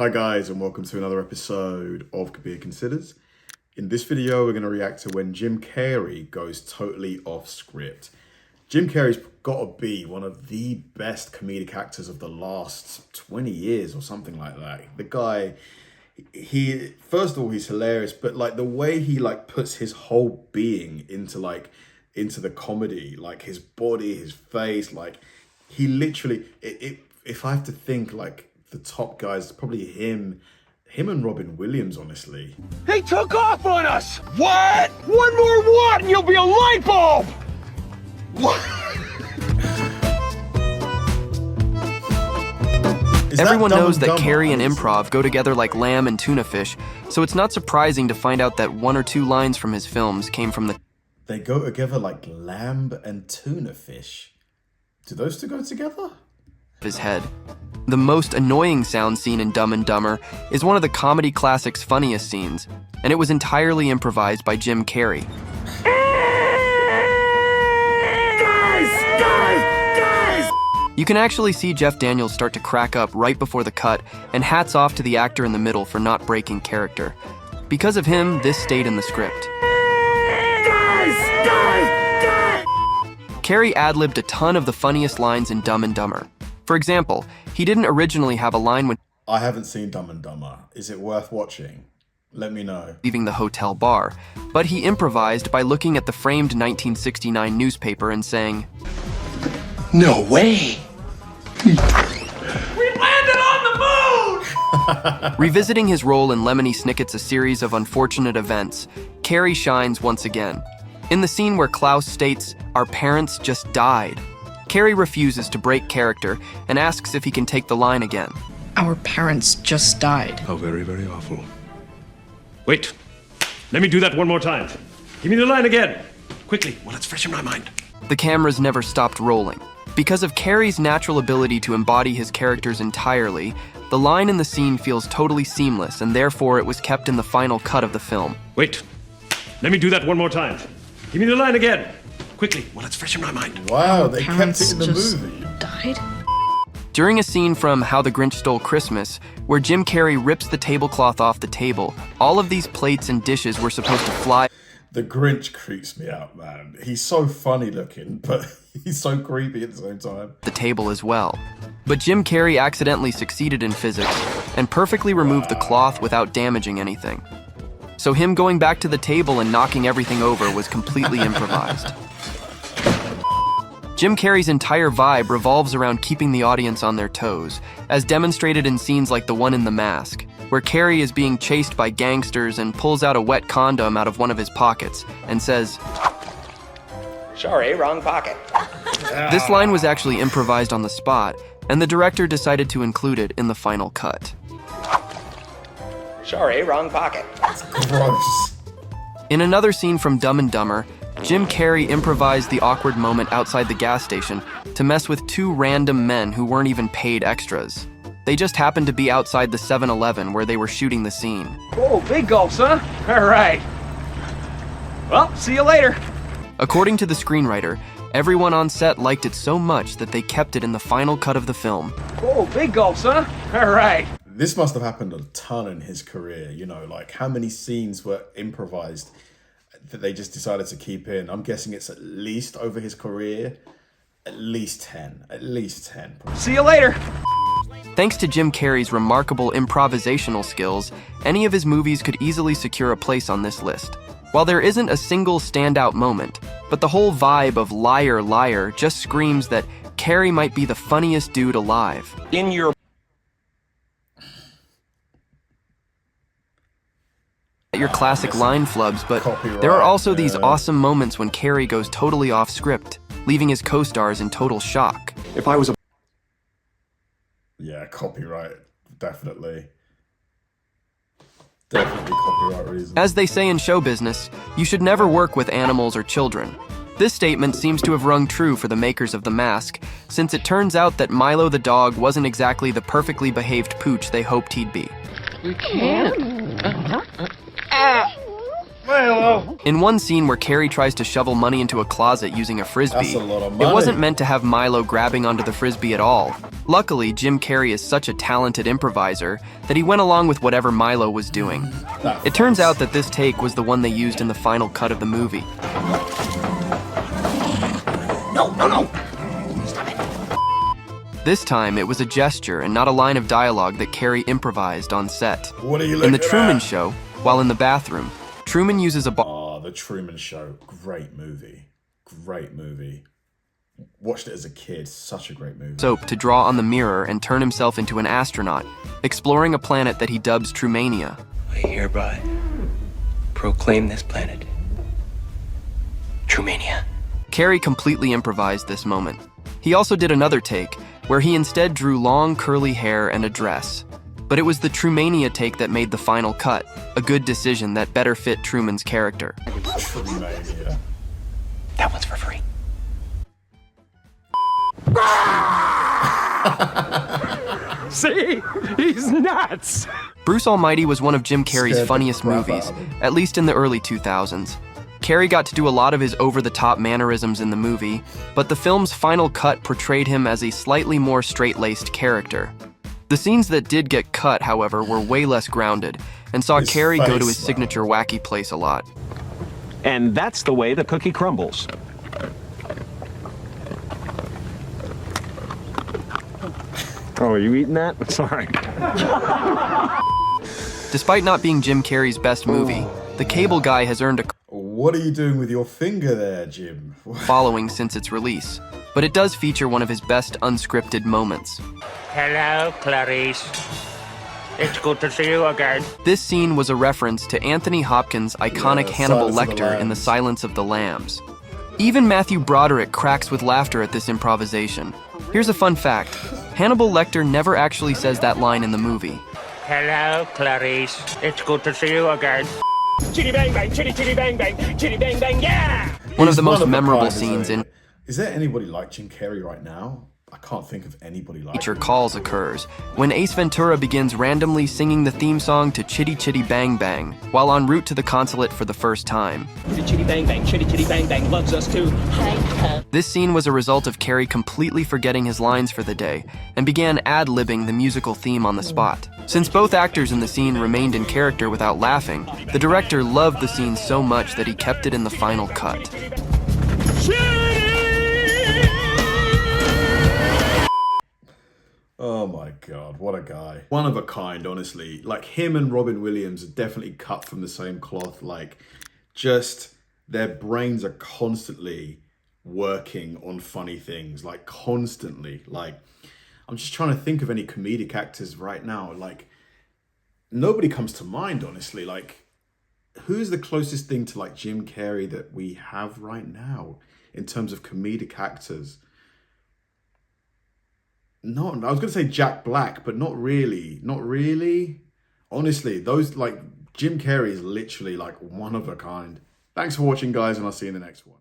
Hi guys, and welcome to another episode of Kabir Considers. In this video, we're going to react to when Jim Carrey goes totally off script. Jim Carrey's got to be one of the best comedic actors of the last 20 years or something like that. The guy, first of all, he's hilarious, but like the way he like puts his whole being into the comedy, like his body, his face, like he literally, if I have to think like the top guys, probably him and Robin Williams, honestly. He took off on us! What? One more watt and you'll be a light bulb! What? Everyone knows that Carrey and improv go together like lamb and tuna fish, so it's not surprising to find out that one or two lines from his films came from the... They go together like lamb and tuna fish. Do those two go together? ...his head. The most annoying sound scene in Dumb and Dumber is one of the comedy classic's funniest scenes, and it was entirely improvised by Jim Carrey. Guys! You can actually see Jeff Daniels start to crack up right before the cut, and hats off to the actor in the middle for not breaking character. Because of him, this stayed in the script. Carrey ad-libbed a ton of the funniest lines in Dumb and Dumber. For example, he didn't originally have a line when... I haven't seen Dumb and Dumber. Is it worth watching? Let me know. ...leaving the hotel bar, but he improvised by looking at the framed 1969 newspaper and saying, No way! We landed on the moon! Revisiting his role in Lemony Snicket's A Series of Unfortunate Events, Carrey shines once again. In the scene where Klaus states, "Our parents just died," Carrey refuses to break character and asks if he can take the line again. Our parents just died. How very, very awful. Wait. Let me do that one more time. Give me the line again. Quickly, while it's fresh in my mind. The cameras never stopped rolling. Because of Carrey's natural ability to embody his characters entirely, the line in the scene feels totally seamless, and therefore it was kept in the final cut of the film. Wait. Let me do that one more time. Give me the line again. Quickly, while it's fresh in my mind. Wow, they kept it in the movie. Died? During a scene from How the Grinch Stole Christmas, where Jim Carrey rips the tablecloth off the table, all of these plates and dishes were supposed to fly. The Grinch creeps me out, man. He's so funny looking, but he's so creepy at the same time. The table as well. But Jim Carrey accidentally succeeded in physics and perfectly removed the cloth without damaging anything. So him going back to the table and knocking everything over was completely improvised. Jim Carrey's entire vibe revolves around keeping the audience on their toes, as demonstrated in scenes like the one in The Mask, where Carrey is being chased by gangsters and pulls out a wet condom out of one of his pockets and says, "Sorry, wrong pocket." This line was actually improvised on the spot, and the director decided to include it in the final cut. "Sorry, wrong pocket." Gross. In another scene from Dumb and Dumber, Jim Carrey improvised the awkward moment outside the gas station to mess with two random men who weren't even paid extras. They just happened to be outside the 7-Eleven where they were shooting the scene. Oh, big gulps, huh? All right. Well, see you later. According to the screenwriter, everyone on set liked it so much that they kept it in the final cut of the film. Oh, big gulps, huh? All right. This must have happened a ton in his career, you know, like how many scenes were improvised that they just decided to keep in. I'm guessing it's at least over his career, at least 10. See you later. Thanks to Jim Carrey's remarkable improvisational skills, any of his movies could easily secure a place on this list. While there isn't a single standout moment, but the whole vibe of liar, liar just screams that Carrey might be the funniest dude alive. In your Your classic line flubs, but Copyright, there are also these yeah. awesome moments when Carrey goes totally off script, leaving his co-stars in total shock. If I was a... Yeah, copyright, definitely. Definitely copyright reasons. As they say in show business, you should never work with animals or children. This statement seems to have rung true for the makers of The Mask, since it turns out that Milo the dog wasn't exactly the perfectly behaved pooch they hoped he'd be. We can't. Milo. In one scene where Carrey tries to shovel money into a closet using a frisbee, That's a lot of it money. wasn't meant to have Milo grabbing onto the frisbee at all. Luckily, Jim Carrey is such a talented improviser that he went along with whatever Milo was doing. It turns out that this take was the one they used in the final cut of the movie. No. This time, it was a gesture and not a line of dialogue that Carrey improvised on set. What are you In looking the Truman at? Show, while in the bathroom, Truman uses a Oh, The Truman Show. Great movie. Great movie. Watched it as a kid. Such a great movie. soap to draw on the mirror and turn himself into an astronaut, exploring a planet that he dubs Trumania. I hereby proclaim this planet Trumania. Carrey completely improvised this moment. He also did another take, where he instead drew long curly hair and a dress. But it was the Trumania take that made the final cut, a good decision that better fit Truman's character. Trumania. That one's for free. See? He's nuts! Bruce Almighty was one of Jim Carrey's Scared the funniest crap movies, out of him. at least in the early 2000s. Carrey got to do a lot of his over-the-top mannerisms in the movie, but the film's final cut portrayed him as a slightly more straight-laced character. The scenes that did get cut, however, were way less grounded, and saw His Carrey go to face, his man. signature wacky place a lot. And that's the way the cookie crumbles. Oh, are you eating that? Sorry. Despite not being Jim Carrey's best movie, The Cable Guy has earned a What are you doing with your finger there, Jim? following since its release, but it does feature one of his best unscripted moments. Hello, Clarice. It's good to see you again. This scene was a reference to Anthony Hopkins' iconic Yeah, Hannibal Silence of the Lecter in The Lambs. Silence of the Lambs. Even Matthew Broderick cracks with laughter at this improvisation. Here's a fun fact. Hannibal Lecter never actually says that line in the movie. Hello, Clarice. It's good to see you again. Chitty bang bang, chitty chitty bang bang, chitty bang bang, yeah! One of the He's most one a memorable kind, isn't scenes he? in Is there anybody like Jim Carrey right now? I can't think of anybody like Nature him. Calls occurs, when Ace Ventura begins randomly singing the theme song to Chitty Chitty Bang Bang, while en route to the consulate for the first time. Chitty chitty bang bang, chitty chitty bang bang loves us too. This scene was a result of Carrey completely forgetting his lines for the day, and began ad-libbing the musical theme on the spot. Since both actors in the scene remained in character without laughing, the director loved the scene so much that he kept it in the final cut. Oh my god, what a guy. One of a kind, honestly. Like, him and Robin Williams are definitely cut from the same cloth. Like, just their brains are constantly working on funny things. Like, constantly. Like, I'm just trying to think of any comedic actors right now. Like, nobody comes to mind, honestly. Like, who's the closest thing to, like, Jim Carrey that we have right now in terms of comedic actors? No, I was going to say Jack Black, but not really. Not really. Honestly, those, like, Jim Carrey is literally, like, one of a kind. Thanks for watching, guys, and I'll see you in the next one.